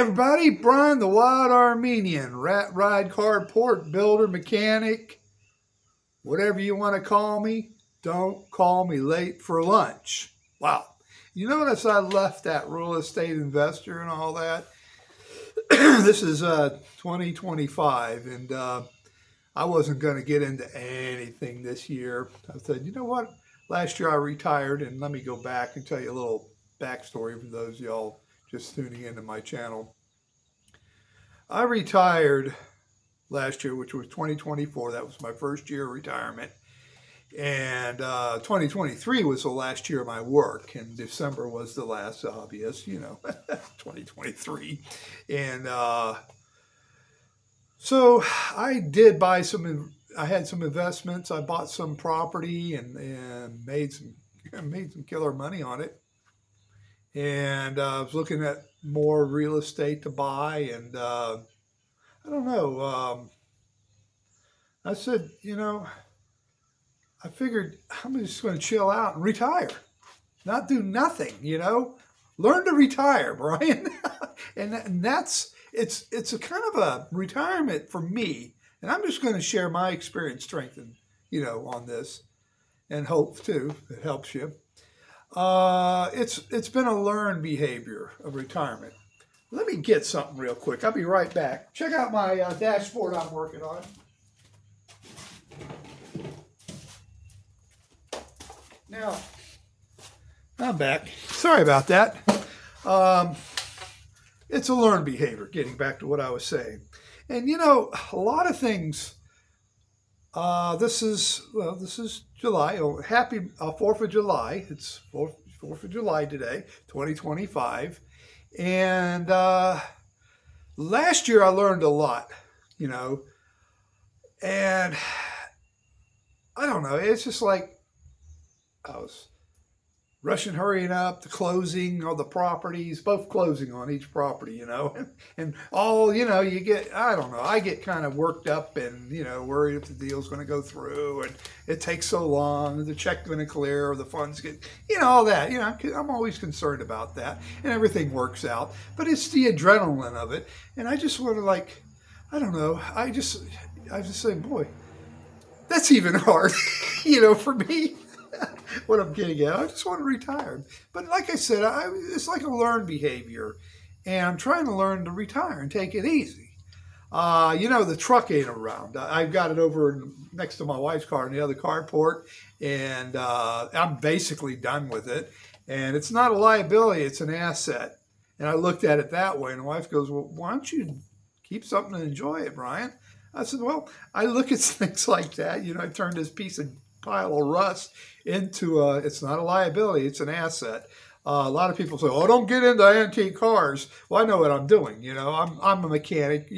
Everybody, Brian the Wild Armenian, rat ride car port builder, mechanic, whatever you want to call me. Don't call me late for lunch. Wow. You notice I left that real estate investor and all that. This is 2025, and I wasn't going to get into anything this year. I said, you know what? Last year I retired, and let me go back and tell you a little backstory for those of y'all just tuning into my channel. I retired last year, which was 2024. That was my first year of retirement. And 2023 was the last year of my work, and December was the last, obvious, 2023. And so I did buy I had some investments. I bought some property and made some killer money on it. And I was looking at more real estate to buy, and I don't know. I said, I figured I'm just going to chill out and retire, not do nothing. Learn to retire, Brian. and that's it's a kind of a retirement for me, and I'm just going to share my experience, strength, and on this, and hope too it helps you. It's been a learned behavior of retirement. Let me get something real quick. I'll be right back. Check out my dashboard I'm working on. Now, I'm back. Sorry about that. It's a learned behavior, getting back to what I was saying. And a lot of things, this is July. Oh, happy 4th of July. It's 4th of July today, 2025. And last year I learned a lot, and I don't know. It's just like I was rushing, hurrying up, the closing of the properties, both closing on each property, and all, you get, I don't know, I get kind of worked up and, worried if the deal's going to go through and it takes so long, the check going to clear or the funds get, all that, I'm always concerned about that, and everything works out, but it's the adrenaline of it. And I just want to I don't know, I just say, boy, that's even hard, for me. What I'm getting at, I just want to retire. But like I said, it's like a learned behavior, and I'm trying to learn to retire and take it easy. The truck ain't around. I've got it over next to my wife's car in the other carport, and I'm basically done with it. And it's not a liability; it's an asset. And I looked at it that way, and the wife goes, "Well, why don't you keep something and enjoy it, Brian?" I said, "Well, I look at things like that. I turned this pile of rust into it's not a liability, it's an asset." A lot of people say, "Oh, don't get into antique cars." Well, I know what I'm doing. I'm a mechanic,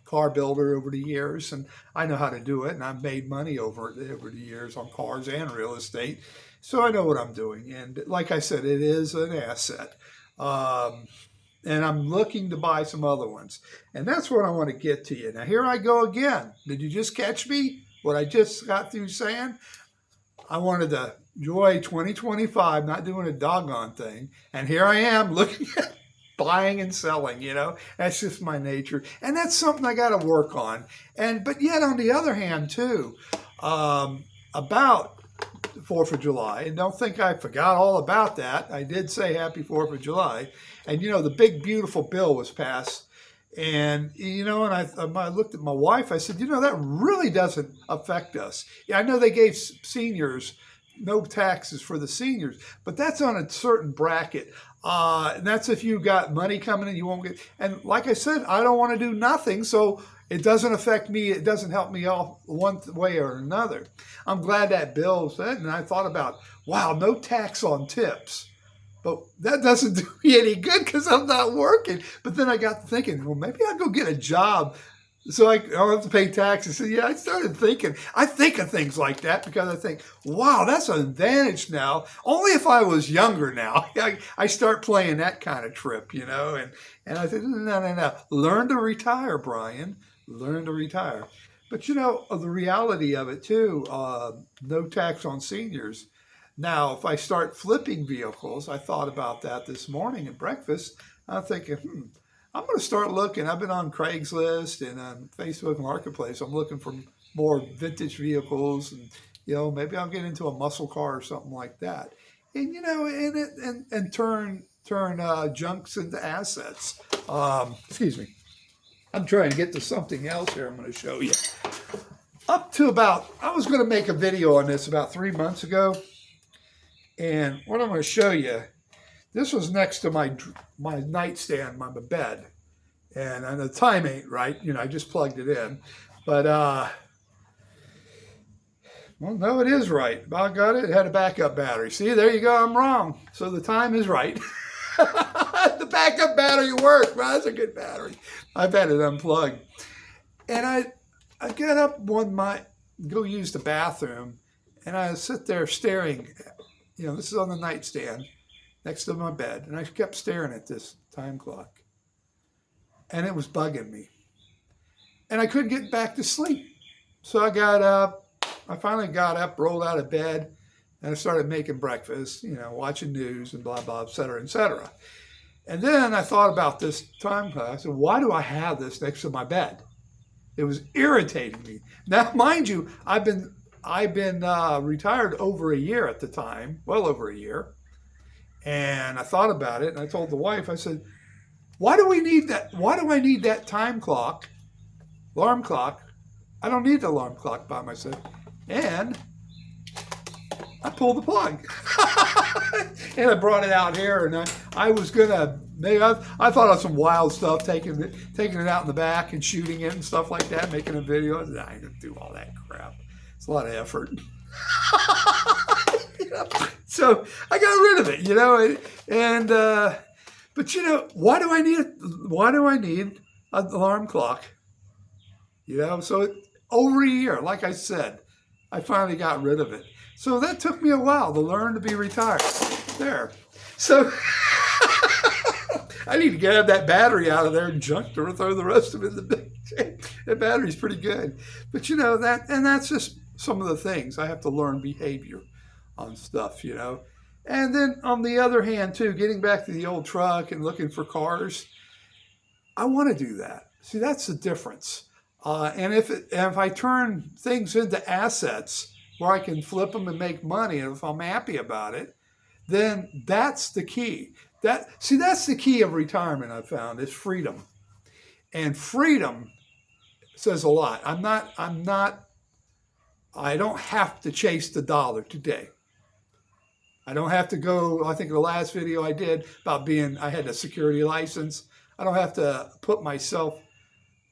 car builder over the years, and I know how to do it, and I've made money over the years on cars and real estate, so I know what I'm doing. And like I said, it is an asset. And I'm looking to buy some other ones, and that's what I want to get to you. Now, here I go again. Did you just catch me? What I just got through saying? I wanted to enjoy 2025, not doing a doggone thing. And here I am looking at buying and selling, That's just my nature. And that's something I got to work on. But yet, on the other hand, too, about the 4th of July, and don't think I forgot all about that. I did say happy 4th of July. And, the big, beautiful bill was passed. And, and I looked at my wife, I said, that really doesn't affect us. Yeah, I know they gave seniors no taxes for the seniors, but that's on a certain bracket. And that's if you got money coming in, you won't get. And like I said, I don't want to do nothing, so it doesn't affect me. It doesn't help me off one way or another. I'm glad that bill said, and I thought about, wow, no tax on tips. But that doesn't do me any good because I'm not working. But then I got thinking, well, maybe I'll go get a job so I don't have to pay taxes. So yeah, I started thinking. I think of things like that because I think, wow, that's an advantage now. Only if I was younger now. I start playing that kind of trip, And I said, no. Learn to retire, Brian. Learn to retire. But, the reality of it, too, no tax on seniors. Now, if I start flipping vehicles, I thought about that this morning at breakfast. I'm thinking, I'm going to start looking. I've been on Craigslist and on Facebook Marketplace. I'm looking for more vintage vehicles, and maybe I'll get into a muscle car or something like that, and and turn junks into assets. Excuse me. I'm trying to get to something else here. I'm going to show you. I was going to make a video on this about 3 months ago, and what I'm going to show you. This was next to my nightstand, my bed, and the time ain't right. I just plugged it in, but well, no, it is right. I got it. It had a backup battery. See, there you go. I'm wrong. So the time is right. The backup battery worked. Well, that's a good battery. I've had it unplugged, and I get up one night, go use the bathroom, and I sit there staring. This is on the nightstand next to my bed, and I kept staring at this time clock, and it was bugging me, and I couldn't get back to sleep. So I got up. I finally got up, rolled out of bed, and I started making breakfast, watching news and blah, blah, et cetera, et cetera. And then I thought about this time clock. I said, why do I have this next to my bed? It was irritating me. Now, mind you, I've been retired over a year at the time, well over a year. And I thought about it, and I told the wife, I said, why do we need that? Why do I need that time clock, alarm clock? I don't need the alarm clock by myself. And I pulled the plug. And I brought it out here, and I was gonna I thought of some wild stuff, taking it out in the back and shooting it and stuff like that, making a video. I said, I ain't gonna do all that crap. It's a lot of effort. So I got rid of it, and but why do I need an alarm clock? So over a year, like I said, I finally got rid of it. So that took me a while to learn to be retired. There. So I need to get that battery out of there and junk to throw the rest of it in the bin. That battery's pretty good. But that's just some of the things. I have to learn behavior on stuff, And then on the other hand, too, getting back to the old truck and looking for cars, I want to do that. See, that's the difference. And if I turn things into assets where I can flip them and make money, and if I'm happy about it, then that's the key. That's the key of retirement, I've found, is freedom. And freedom says a lot. I don't have to chase the dollar today. I don't have to go, I think the last video I did about I had a security license. I don't have to put myself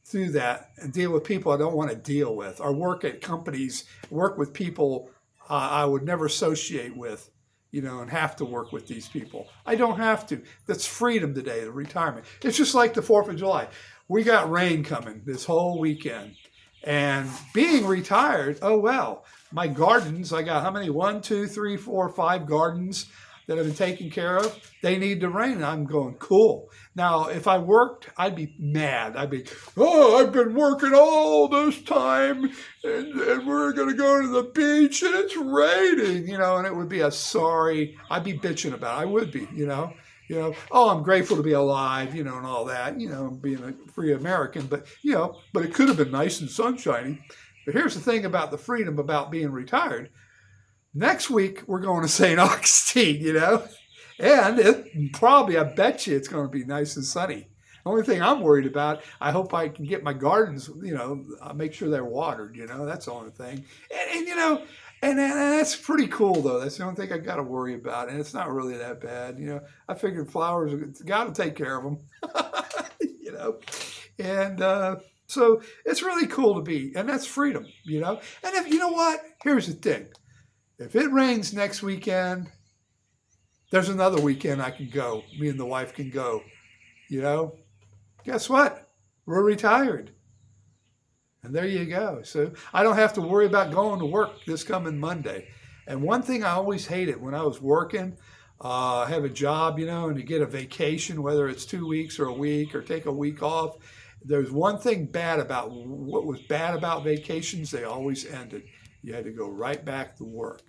through that and deal with people I don't want to deal with, or work at companies, work with people I would never associate with, and have to work with these people. I don't have to. That's freedom today, the retirement. It's just like the 4th of July. We got rain coming this whole weekend. And being retired, oh well, my gardens, I got how many? 1, 2, 3, 4, 5 gardens that I've been taking care of. They need the rain. And I'm going, cool. Now, if I worked, I'd be mad. I'd be, I've been working all this time, and we're going to go to the beach, and it's raining, and it would be I'd be bitching about it. I would be, I'm grateful to be alive, and all that, being a free American, but it could have been nice and sunshiny. But here's the thing about the freedom about being retired. Next week, we're going to St. Augustine, and I bet you it's going to be nice and sunny. The only thing I'm worried about, I hope I can get my gardens, make sure they're watered, that's the only thing. And that's pretty cool, though. That's the only thing I got to worry about, and it's not really that bad. I figured flowers, got to take care of them, and so it's really cool to be, and that's freedom, And if, what? Here's the thing. If it rains next weekend, there's another weekend I can go. Me and the wife can go. Guess what? We're retired. And there you go. So I don't have to worry about going to work this coming Monday. And one thing I always hated when I was working, I have a job, and you get a vacation, whether it's 2 weeks or a week or take a week off. There's one thing what was bad about vacations, they always ended. You had to go right back to work.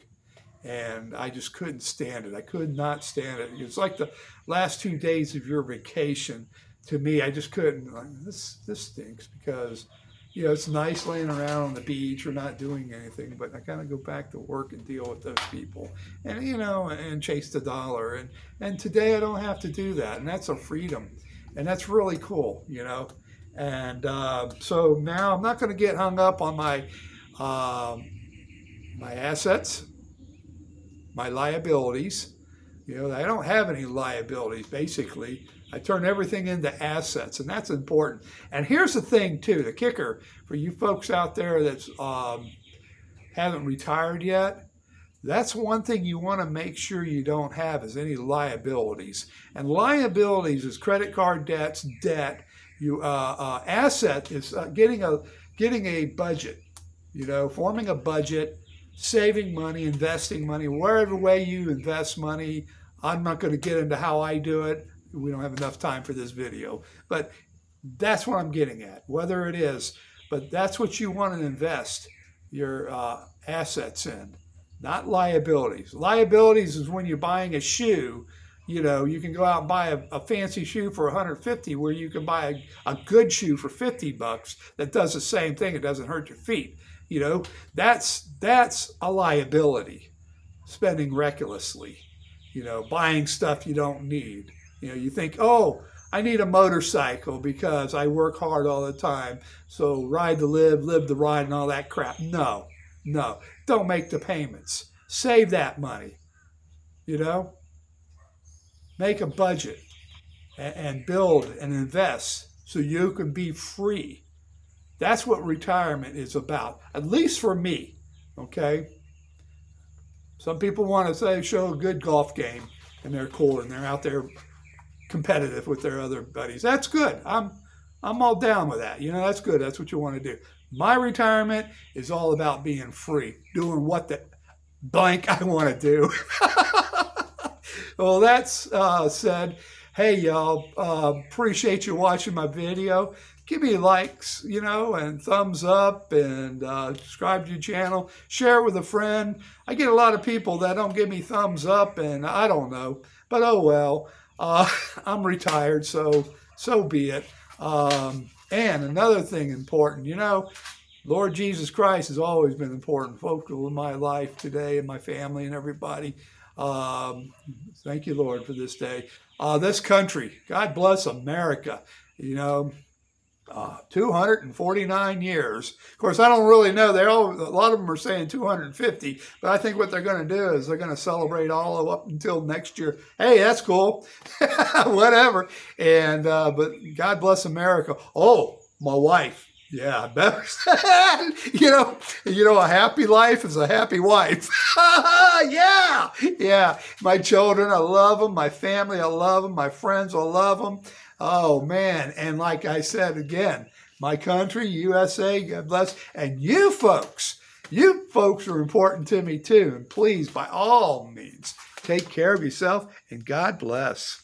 And I just couldn't stand it. I could not stand it. It's like the last 2 days of your vacation. to me, I just couldn't. Like, this stinks because, it's nice laying around on the beach or not doing anything, but I gotta go back to work and deal with those people, and and chase the dollar. And today I don't have to do that, and that's a freedom, and that's really cool. And so now I'm not going to get hung up on my assets, my liabilities. I don't have any liabilities, basically. I turn everything into assets, and that's important. And here's the thing, too, the kicker for you folks out there that's haven't retired yet. That's one thing you want to make sure you don't have is any liabilities. And liabilities is credit card debts, debt. Asset is getting a budget. Forming a budget, saving money, investing money, wherever way you invest money. I'm not going to get into how I do it. We don't have enough time for this video, but that's what I'm getting at, whether it is, but that's what you want to invest your assets in, not liabilities. Liabilities is when you're buying a shoe. You can go out and buy a fancy shoe for $150, where you can buy a good shoe for $50 that does the same thing. It doesn't hurt your feet. That's a liability. Spending recklessly, buying stuff you don't need. You think, oh, I need a motorcycle because I work hard all the time. So ride to live, live to ride, and all that crap. No. Don't make the payments. Save that money. Make a budget and build and invest so you can be free. That's what retirement is about, at least for me. Okay? Some people want to show a good golf game, and they're cool, and they're out there competitive with their other buddies. That's good. I'm all down with that. That's good. That's what you want to do. My retirement is all about being free, doing what the blank I want to do. Well, that's said. Hey, y'all, appreciate you watching my video. Give me likes, and thumbs up, and subscribe to your channel. Share it with a friend. I get a lot of people that don't give me thumbs up, and I don't know. But oh well. I'm retired, so be it. And another thing important, Lord Jesus Christ has always been important, focal in my life today, and my family and everybody. Thank you, Lord, for this day. This country, God bless America. 249 years. Of course, I don't really know. A lot of them are saying 250, but I think what they're going to do is they're going to celebrate all up until next year. Hey, that's cool. Whatever. And but God bless America. Oh, my wife. Yeah, better. A happy life is a happy wife. Yeah. My children, I love them. My family, I love them. My friends, I love them. Oh, man. And like I said again, my country, USA, God bless. And you folks are important to me too. And please, by all means, take care of yourself and God bless.